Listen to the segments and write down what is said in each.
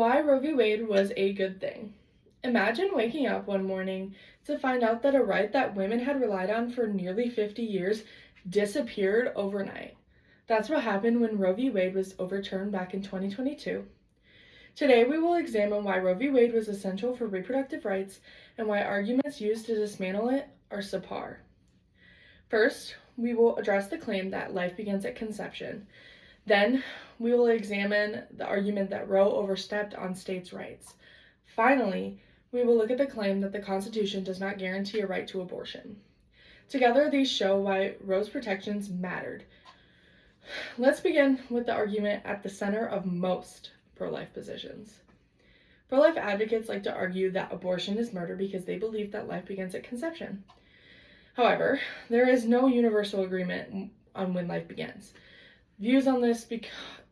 Why Roe v. Wade was a good thing. Imagine waking up one morning to find out that a right that women had relied on for nearly 50 years disappeared overnight. That's what happened when Roe v. Wade was overturned back in 2022. Today we will examine why Roe v. Wade was essential for reproductive rights and why arguments used to dismantle it are subpar. First, we will address the claim that life begins at conception. Then, we will examine the argument that Roe overstepped on states' rights. Finally, we will look at the claim that the Constitution does not guarantee a right to abortion. Together, these show why Roe's protections mattered. Let's begin with the argument at the center of most pro-life positions. Pro-life advocates like to argue that abortion is murder because they believe that life begins at conception. However, there is no universal agreement on when life begins. Views on this,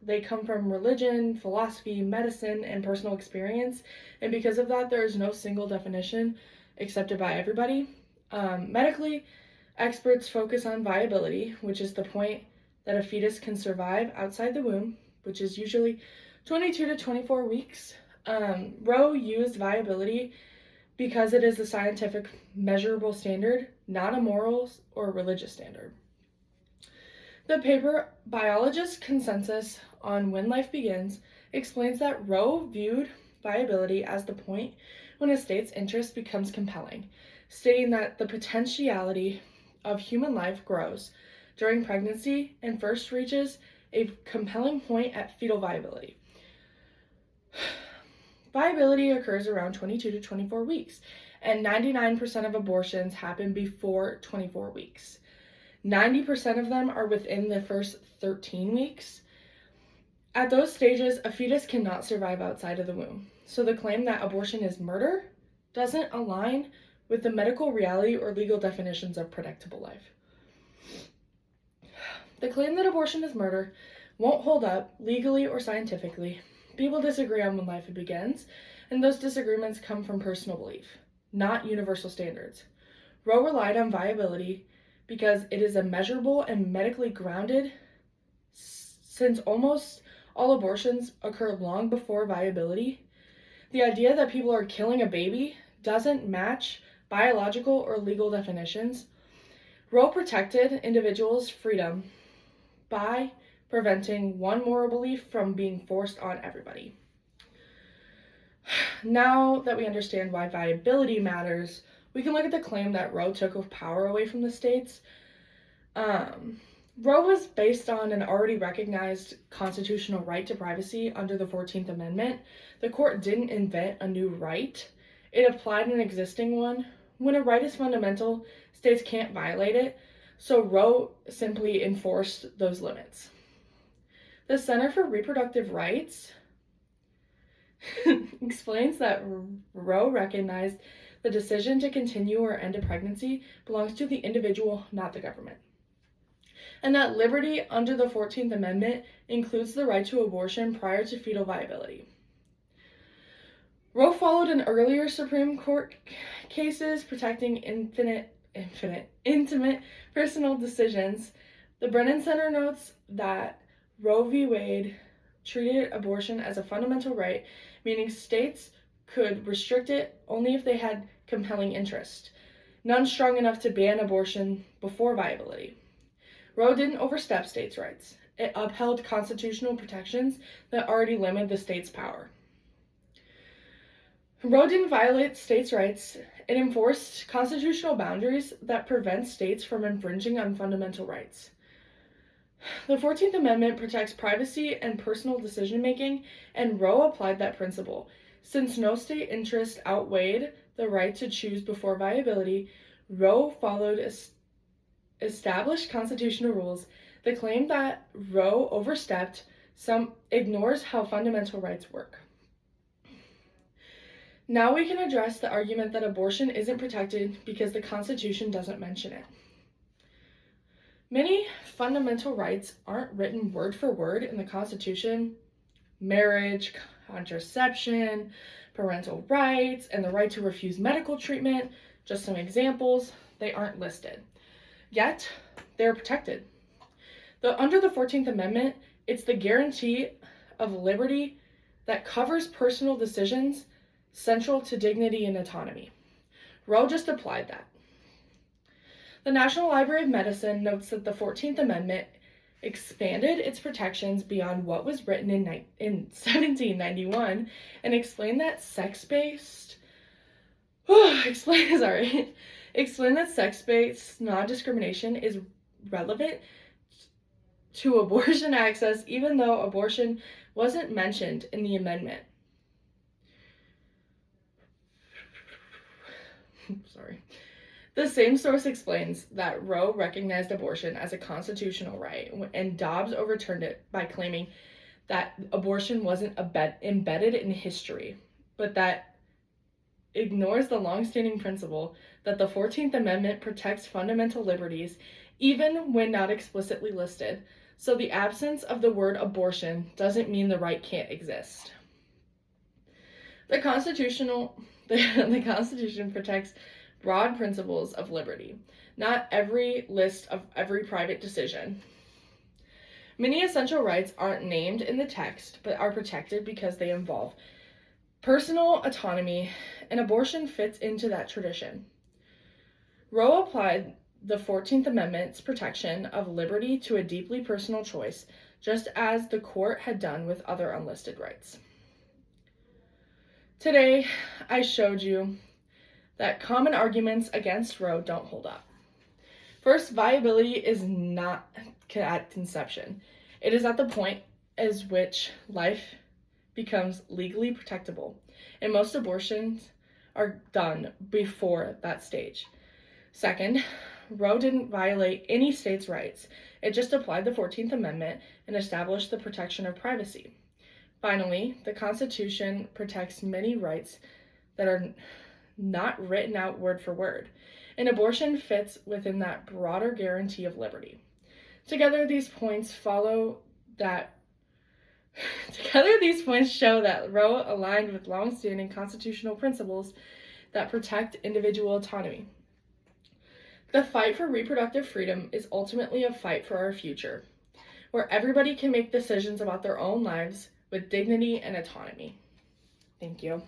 they come from religion, philosophy, medicine, and personal experience, and because of that, there is no single definition accepted by everybody. Medically, experts focus on viability, which is the point that a fetus can survive outside the womb, which is usually 22 to 24 weeks. Roe used viability because it is a scientific, measurable standard, not a moral or religious standard. The paper Biologist Consensus on When Life Begins explains that Roe viewed viability as the point when a state's interest becomes compelling, stating that the potentiality of human life grows during pregnancy and first reaches a compelling point at fetal viability. Viability occurs around 22 to 24 weeks, and 99% of abortions happen before 24 weeks. 90% of them are within the first 13 weeks. At those stages, a fetus cannot survive outside of the womb. So the claim that abortion is murder doesn't align with the medical reality or legal definitions of predictable life. The claim that abortion is murder won't hold up legally or scientifically. People disagree on when life begins, and those disagreements come from personal belief, not universal standards. Roe relied on viability because it is a measurable and medically grounded, since almost all abortions occur long before viability. The idea that people are killing a baby doesn't match biological or legal definitions. Roe protected individuals' freedom by preventing one moral belief from being forced on everybody. Now that we understand why viability matters, we can look at the claim that Roe took power away from the states. Roe was based on an already recognized constitutional right to privacy under the 14th Amendment. The court didn't invent a new right. It applied an existing one. When a right is fundamental, states can't violate it, so Roe simply enforced those limits. The Center for Reproductive Rights explains that Roe recognized the decision to continue or end a pregnancy belongs to the individual, not the government. And that liberty under the 14th Amendment includes the right to abortion prior to fetal viability. Roe followed in earlier Supreme Court cases protecting intimate personal decisions. The Brennan Center notes that Roe v. Wade treated abortion as a fundamental right, meaning states could restrict it only if they had compelling interest, none strong enough to ban abortion before viability. Roe didn't overstep states' rights. It upheld constitutional protections that already limit the state's power. Roe didn't violate states' rights. It enforced constitutional boundaries that prevent states from infringing on fundamental rights. The 14th Amendment protects privacy and personal decision-making, and Roe applied that principle. Since no state interest outweighed the right to choose before viability, Roe followed established constitutional rules. The claim that Roe overstepped some ignores how fundamental rights work. Now we can address the argument that abortion isn't protected because the Constitution doesn't mention it. Many fundamental rights aren't written word for word in the Constitution. Marriage, contraception, parental rights, and the right to refuse medical treatment, just some examples, they aren't listed. Yet, they're protected. Under the 14th Amendment, it's the guarantee of liberty that covers personal decisions central to dignity and autonomy. Roe just applied that. The National Library of Medicine notes that the 14th Amendment expanded its protections beyond what was written in 1791 and explained that sex-based non-discrimination is relevant to abortion access, even though abortion wasn't mentioned in the amendment. Sorry. The same source explains that Roe recognized abortion as a constitutional right, and Dobbs overturned it by claiming that abortion wasn't embedded in history, but that ignores the long-standing principle that the 14th Amendment protects fundamental liberties even when not explicitly listed. So the absence of the word abortion doesn't mean the right can't exist. The Constitution protects broad principles of liberty, not every list of every private decision. Many essential rights aren't named in the text, but are protected because they involve personal autonomy, and abortion fits into that tradition. Roe applied the 14th Amendment's protection of liberty to a deeply personal choice, just as the court had done with other unlisted rights. Today, I showed you that common arguments against Roe don't hold up. First, viability is not at conception. It is at the point as which life becomes legally protectable, and most abortions are done before that stage. Second, Roe didn't violate any state's rights. It just applied the 14th Amendment and established the protection of privacy. Finally, the Constitution protects many rights that are not written out word for word, and abortion fits within that broader guarantee of liberty. Together, these points show that Roe aligned with long-standing constitutional principles that protect individual autonomy. The fight for reproductive freedom is ultimately a fight for our future, where everybody can make decisions about their own lives with dignity and autonomy. Thank you.